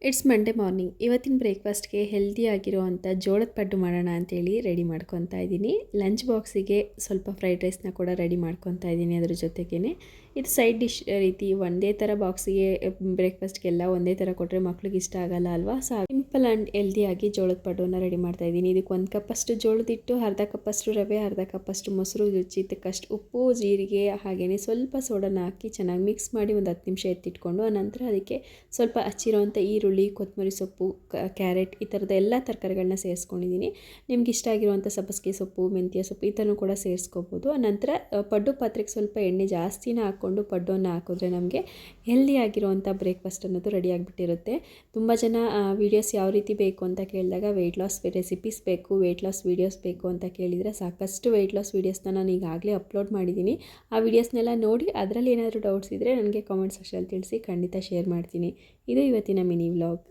It's Monday morning. ಇವತ್ತಿನ ಬ್ರೇಕ್ಫಾಸ್ಟ್ಗೆ healthy ಆಗಿರುವಂಥ ಜೋಳದ ಪಡ್ಡು ಮಾಡೋಣ ಅಂತೇಳಿ ರೆಡಿ ಮಾಡ್ಕೊತಾ ಇದ್ದೀನಿ. ಲಂಚ್ ಬಾಕ್ಸಿಗೆ ಸ್ವಲ್ಪ ಫ್ರೈಡ್ ರೈಸ್ನ ಕೂಡ ರೆಡಿ ಮಾಡ್ಕೊತಾ ಇದ್ದೀನಿ. ಅದ್ರ ಜೊತೆಗೇ ಇದು ಸೈಡ್ ಡಿಶ್ ರೀತಿ ಒಂದೇ ಥರ ಬಾಕ್ಸಿಗೆ ಬ್ರೇಕ್ಫಾಸ್ಟ್ಗೆಲ್ಲ ಒಂದೇ ಥರ ಕೊಟ್ಟರೆ ಮಕ್ಳಿಗೆ ಇಷ್ಟ ಆಗಲ್ಲ ಅಲ್ವಾ. ಸೊ ಸಿಂಪಲ್ ಆ್ಯಂಡ್ ಹೆಲ್ದಿಯಾಗಿ ಜೋಳದ ಪಡ್ಡನ್ನು ರೆಡಿ ಮಾಡ್ತಾ ಇದ್ದೀನಿ. ಇದಕ್ಕೆ 1 ಕಪ್ಪಷ್ಟು ಜೋಳದ ಹಿಟ್ಟು, ಅರ್ಧ ಕಪ್ಪಷ್ಟು ರವೆ, ಅರ್ಧ ಕಪ್ಪಷ್ಟು ಮೊಸರು, ರುಚಿ ತಕ್ಕಷ್ಟು ಉಪ್ಪು, ಜೀರಿಗೆ, ಹಾಗೆಯೇ ಸ್ವಲ್ಪ ಸೋಡಾನ ಹಾಕಿ ಚೆನ್ನಾಗಿ ಮಿಕ್ಸ್ ಮಾಡಿ ಒಂದು 10 ನಿಮಿಷ ಎತ್ತಿಟ್ಕೊಂಡು ಆನಂತರ ಅದಕ್ಕೆ ಸ್ವಲ್ಪ ಹಚ್ಚಿರೋಂಥ ಈರುಳ್ಳಿ, ಕೊತ್ತಂಬರಿ ಸೊಪ್ಪು, ಕ್ಯಾರೆಟ್ ಈ ಥರದ ಎಲ್ಲ ತರಕಾರಿಗಳನ್ನ ಸೇರಿಸ್ಕೊಂಡಿದ್ದೀನಿ. ನಿಮ್ಗೆ ಇಷ್ಟ ಆಗಿರುವಂಥ ಸಬ್ಬಸಿಗೆ ಸೊಪ್ಪು, ಮೆಂತ್ಯ ಸೊಪ್ಪು ಈ ಥರನೂ ಕೂಡ ಸೇರಿಸ್ಕೋಬೋದು. ಆನಂತರ ಪಡ್ಡು ಪಾತ್ರೆಗೆ ಸ್ವಲ್ಪ ಎಣ್ಣೆ ಜಾಸ್ತಿನ ಹಾಕ್ಕೊಂಡು ಪಡ್ಡನ್ನು ಹಾಕಿದ್ರೆ ನಮಗೆ ಹೆಲ್ದಿ ಆಗಿರುವಂಥ ಬ್ರೇಕ್ಫಾಸ್ಟ್ ಅನ್ನೋದು ರೆಡಿ ಆಗಿಬಿಟ್ಟಿರುತ್ತೆ. ತುಂಬ ಜನ ವೀಡಿಯೋಸ್ ಯಾವ ರೀತಿ ಬೇಕು ಅಂತ ಕೇಳಿದಾಗ ವೆಯ್ಟ್ ಲಾಸ್ ರೆಸಿಪೀಸ್ ಬೇಕು, ವೆಯ್ಟ್ ಲಾಸ್ ವೀಡಿಯೋಸ್ ಬೇಕು ಅಂತ ಕೇಳಿದರೆ ಸಾಕಷ್ಟು ವೆಯ್ಟ್ ಲಾಸ್ ವೀಡಿಯೋಸ್ನ ನಾನು ಈಗಾಗಲೇ ಅಪ್ಲೋಡ್ ಮಾಡಿದ್ದೀನಿ. ಆ ವೀಡಿಯೋಸ್ನೆಲ್ಲ ನೋಡಿ ಅದರಲ್ಲಿ ಏನಾದರೂ ಡೌಟ್ಸ್ ಇದ್ದರೆ ನನಗೆ ಕಾಮೆಂಟ್ ಸೆಕ್ಷನಲ್ಲಿ ತಿಳಿಸಿ, ಖಂಡಿತ ಶೇರ್ ಮಾಡ್ತೀನಿ. ಇದು ಇವತ್ತಿನ ಮಿನಿ ವ್ಲಾಗ್.